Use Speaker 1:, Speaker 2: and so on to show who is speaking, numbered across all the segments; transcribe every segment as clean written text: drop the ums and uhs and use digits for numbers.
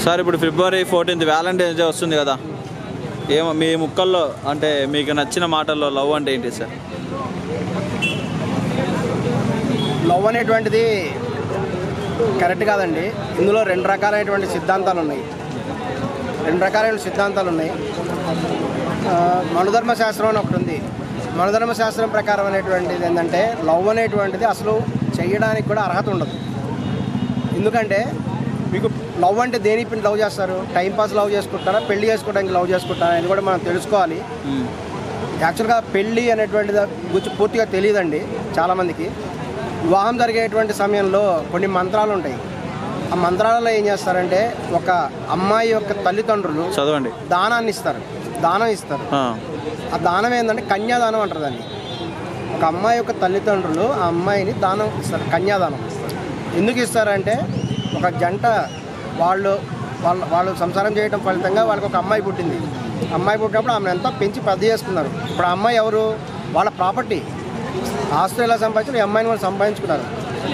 Speaker 1: Sir ఇప్పుడు February 14th Valentine's day వస్తుంది కదా, ఏమో మీ ముక్కల్లో అంటే మీకు నచ్చిన మాటల్లో లవ్ అంటే ఏంటి సార్?
Speaker 2: లవ్ అనేటువంటిది కరెక్ట్ కాదండి. ఇందులో రెండు రకాలైనటువంటి సిద్ధాంతాలు ఉన్నాయి. మనుధర్మశాస్త్రం అని ఒకటి ఉంది. మనుధర్మశాస్త్రం ప్రకారం అనేటువంటిది ఏంటంటే లవ్ అనేటువంటిది అసలు చేయడానికి కూడా అర్హత ఉండదు. ఎందుకంటే మీకు లవ్ అంటే దేనికి లవ్ చేస్తారు? టైంపాస్ లవ్ చేసుకుంటారా, పెళ్లి చేసుకోవడానికి లవ్ చేసుకుంటారా అని కూడా మనం తెలుసుకోవాలి. యాక్చువల్గా పెళ్ళి అనేటువంటిది గురించి పూర్తిగా తెలియదండి చాలామందికి. వివాహం జరిగేటువంటి సమయంలో కొన్ని మంత్రాలు ఉంటాయి. ఆ మంత్రాలలో ఏం చేస్తారంటే ఒక అమ్మాయి యొక్క తల్లిదండ్రులు
Speaker 1: చదవండి
Speaker 2: దానం ఇస్తారు. ఆ దానం ఏంటంటే కన్యాదానం అంటారు దాన్ని. ఒక అమ్మాయి యొక్క తల్లిదండ్రులు ఆ అమ్మాయిని దానం ఇస్తారు, కన్యాదానం. ఎందుకు ఇస్తారంటే ఒక జంట వాళ్ళు సంసారం చేయడం ఫలితంగా వాళ్ళకి ఒక అమ్మాయి పుట్టింది. అమ్మాయి పుట్టినప్పుడు ఆమెను ఎంతో పెంచి పెద్ద చేసుకున్నారు. ఇప్పుడు ఆ అమ్మాయి ఎవరు? వాళ్ళ ప్రాపర్టీ. ఆస్తులు ఎలా సంపాదించారు? ఈ అమ్మాయిని వాళ్ళు సంపాదించుకున్నారు.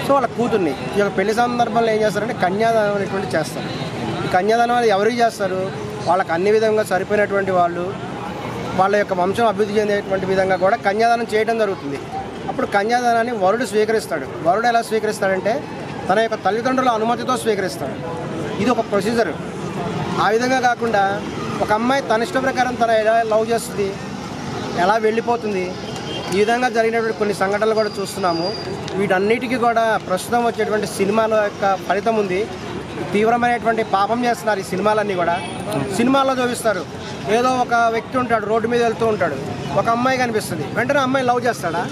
Speaker 2: సో వాళ్ళ కూతుర్ని ఈ యొక్క పెళ్లి సందర్భంలో ఏం చేస్తారంటే కన్యాదానం అనేటువంటి చేస్తారు. ఈ కన్యాదానం అనేది ఎవరికి చేస్తారు? వాళ్ళకి అన్ని విధంగా సరిపోయినటువంటి వాళ్ళు, వాళ్ళ యొక్క వంశం అభివృద్ధి చెందేటువంటి విధంగా కూడా కన్యాదానం చేయడం జరుగుతుంది. అప్పుడు కన్యాదానాన్ని వరుడు స్వీకరిస్తాడు. వరుడు ఎలా స్వీకరిస్తాడంటే తన యొక్క తల్లిదండ్రుల అనుమతితో స్వీకరిస్తాడు. ఇది ఒక ప్రొసీజర్. ఆ విధంగా కాకుండా ఒక అమ్మాయి తన ఇష్ట ప్రకారం తన ఎలా లవ్ చేస్తుంది, ఎలా వెళ్ళిపోతుంది, ఈ విధంగా జరిగినటువంటి కొన్ని సంఘటనలు కూడా చూస్తున్నాము. వీటన్నిటికీ కూడా ప్రస్తుతం వచ్చేటువంటి సినిమాల యొక్క ఫలితం ఉంది. తీవ్రమైనటువంటి పాపం చేస్తున్నారు ఈ సినిమాలన్నీ కూడా. సినిమాల్లో చూపిస్తారు, ఏదో ఒక వ్యక్తి ఉంటాడు, రోడ్డు మీద వెళ్తూ ఉంటాడు, ఒక అమ్మాయి కనిపిస్తుంది, వెంటనే అమ్మాయి లవ్ చేస్తాడా?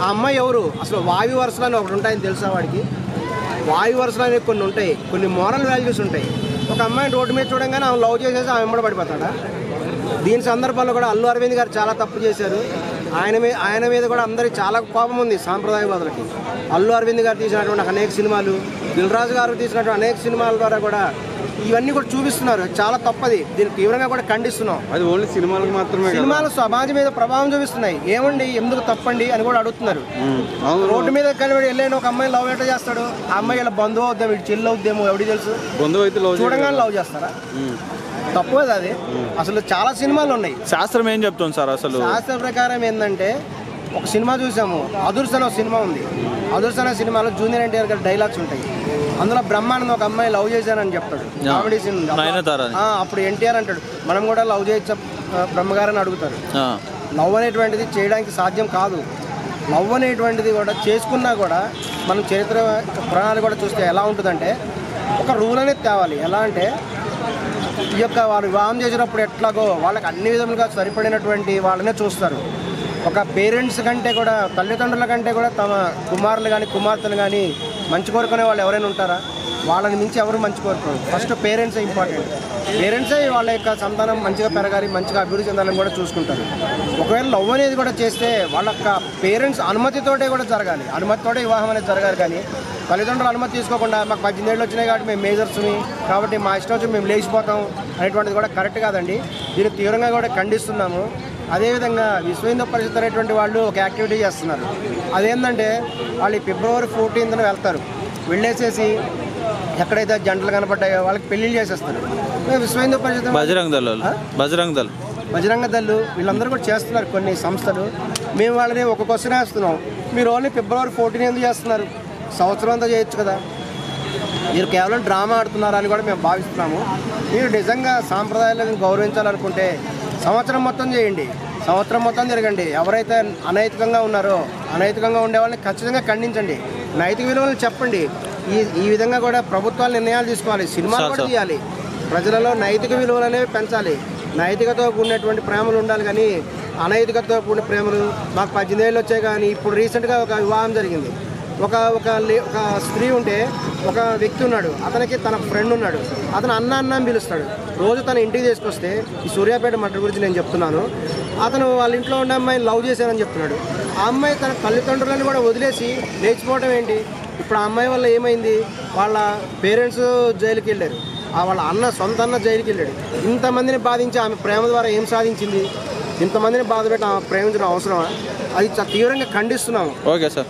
Speaker 2: ఆ అమ్మాయి ఎవరు? అసలు వాయు వరుసలు అని ఒకటి ఉంటాయని తెలుసా వాడికి? వాయు వరుసలు అనేవి కొన్ని ఉంటాయి, కొన్ని మోరల్ వాల్యూస్ ఉంటాయి. ఒక అమ్మాయిని రోడ్డు మీద చూడంగానే ఆమె లవ్ చేసేసి ఆమె వెంబడి పడిపోతాడా? దీని సందర్భంలో కూడా అల్లు అరవింద్ గారు చాలా తప్పు చేశారు. ఆయన మీద కూడా అందరికి చాలా కోపం ఉంది సాంప్రదాయవాదులకి. అల్లు అరవింద్ గారు తీసినటువంటి అనేక సినిమాలు, దిల్ రాజు గారు తీసినటువంటి అనేక సినిమాల ద్వారా కూడా ఇవన్నీ కూడా చూపిస్తున్నారు. చాలా తప్పది. దీన్ని తీవ్రంగా కూడా ఖండిస్తున్నాం.
Speaker 3: అది ఓన్లీ సినిమాలకు మాత్రమే,
Speaker 2: సినిమాలు సమాజం మీద ప్రభావం చూపిస్తున్నాయి. ఏమండి ఎందుకు తప్పండి అని కూడా అడుగుతున్నారు. రోడ్డు మీద కనిపడి వెళ్ళిన ఒక అమ్మాయి లవ్ ఎట్లా చేస్తాడు? ఆ అమ్మాయి ఇలా బంధువు అవుద్దాం, ఇటు చెల్లి అవుద్దేమో ఎవరికి తెలుసు?
Speaker 3: బంధువు అయితే
Speaker 2: చూడంగానే లవ్ చేస్తారా? తప్పు కదా అది. అసలు చాలా సినిమాలు ఉన్నాయి.
Speaker 1: శాస్త్రం ఏం చెప్తుంది సార్? అసలు
Speaker 2: శాస్త్ర ప్రకారం ఏంటంటే ఒక సినిమా చూసాము, అదుర్స్ అనే ఒక సినిమా ఉంది. అదుర్స్ అనే సినిమాలో జూనియర్ ఎన్టీఆర్ గారి డైలాగ్స్ ఉంటాయి. అందులో బ్రహ్మానందం ఒక అమ్మాయి లవ్ చేశానని చెప్తాడు. Comedy scene. అప్పుడు ఎన్టీఆర్ అంటాడు, మనం కూడా లవ్ చేయొచ్చా బ్రహ్మగారని అడుగుతారు. లవ్ అనేటువంటిది చేయడానికి సాధ్యం కాదు. లవ్ అనేటువంటిది కూడా చేసుకున్నా కూడా మనం చరిత్ర పురాణాలు కూడా చూస్తే ఎలా ఉంటుందంటే ఒక రూల్ అనేది తేవాలి. ఎలా అంటే ఈ యొక్క వారు వివాహం చేసినప్పుడు ఎట్లాగో వాళ్ళకి అన్ని విధములుగా సరిపడినటువంటి వాళ్ళనే చూస్తారు. ఒక పేరెంట్స్ కంటే కూడా, తల్లిదండ్రుల కంటే కూడా తమ కుమారులు కానీ కుమార్తెలు కానీ మంచి కోరుకునే వాళ్ళు ఎవరైనా ఉంటారా? వాళ్ళని మించి ఎవరు మంచి కోరుకోరు. First పేరెంట్సే important. పేరెంట్సే వాళ్ళ యొక్క సంతానం మంచిగా పెరగాలి, మంచిగా అభివృద్ధి చెందాలని కూడా చూసుకుంటారు. ఒకవేళ లవ్ అనేది కూడా చేస్తే వాళ్ళ యొక్క పేరెంట్స్ అనుమతితోటే కూడా జరగాలి. అనుమతితోటే వివాహం అనేది జరగాలి. కానీ తల్లిదండ్రులు అనుమతి తీసుకోకుండా మాకు 18 ఏళ్ళు వచ్చినాయి కాబట్టి మేము మేజర్స్ని కాబట్టి మా ఇష్టం వచ్చి మేము లేచిపోతాం అనేటువంటిది కూడా కరెక్ట్ కాదండి. దీన్ని తీవ్రంగా కూడా ఖండిస్తున్నాము. అదేవిధంగా విశ్వ హిందూ పరిషత్ అనేటువంటి వాళ్ళు ఒక యాక్టివిటీ చేస్తున్నారు. అదేంటంటే వాళ్ళు February 14th వెళ్తారు. వెళ్ళేసేసి ఎక్కడైతే జంటలు కనపడ్డాయో వాళ్ళకి పెళ్లిళ్ళు చేసేస్తారు. విశ్వ హిందూ పరిషత్, బజరంగ దళ్ళు వీళ్ళందరూ కూడా చేస్తున్నారు కొన్ని సంస్థలు. మేము వాళ్ళని ఒక క్వశ్చన్ వేస్తున్నాం, మీరు ఓన్లీ February 14 ఎందుకు చేస్తున్నారు? సంవత్సరం అంతా చేయొచ్చు కదా. మీరు కేవలం డ్రామా ఆడుతున్నారని కూడా మేము భావిస్తున్నాము. మీరు నిజంగా సాంప్రదాయాలను గౌరవించాలనుకుంటే సంవత్సరం మొత్తం చేయండి, సంవత్సరం మొత్తం తిరగండి. ఎవరైతే అనైతికంగా ఉన్నారో, అనైతికంగా ఉండే వాళ్ళని ఖచ్చితంగా ఖండించండి. నైతిక విలువలను చెప్పండి. ఈ విధంగా కూడా ప్రభుత్వాలు నిర్ణయాలు తీసుకోవాలి, సినిమాలు కూడా తీయాలి. ప్రజలలో నైతిక విలువలు అనేవి పెంచాలి. నైతికతో కూడినటువంటి ప్రేమలు ఉండాలి. కానీ అనైతికతో కూడిన ప్రేమలు మాకు 18 ఏళ్ళు వచ్చాయి. కానీ ఇప్పుడు రీసెంట్గా ఒక వివాహం జరిగింది. ఒక స్త్రీ ఉంటే ఒక వ్యక్తి ఉన్నాడు, అతనికి తన ఫ్రెండ్ ఉన్నాడు. అతను అన్న అని పిలుస్తాడు. రోజు తన ఇంటికి తీసుకొస్తే, ఈ సూర్యాపేట మటర్ గురించి నేను చెప్తున్నాను, అతను వాళ్ళ ఇంట్లో ఉండే అమ్మాయిని లవ్ చేశానని చెప్తున్నాడు. ఆ అమ్మాయి తన తల్లిదండ్రులను కూడా వదిలేసి లేచిపోవడం ఏంటి? ఇప్పుడు ఆ అమ్మాయి వల్ల ఏమైంది? వాళ్ళ పేరెంట్స్ జైలుకి వెళ్ళారు, వాళ్ళ సొంత అన్న జైలుకి వెళ్ళాడు. ఇంతమందిని బాధించి ఆమె ప్రేమ ద్వారా ఏం సాధించింది? ఇంతమందిని బాధ పెట్టి ఆమె ప్రేమించడం అవసరమా? అది తీవ్రంగా ఖండిస్తున్నాము.
Speaker 1: Okay sir.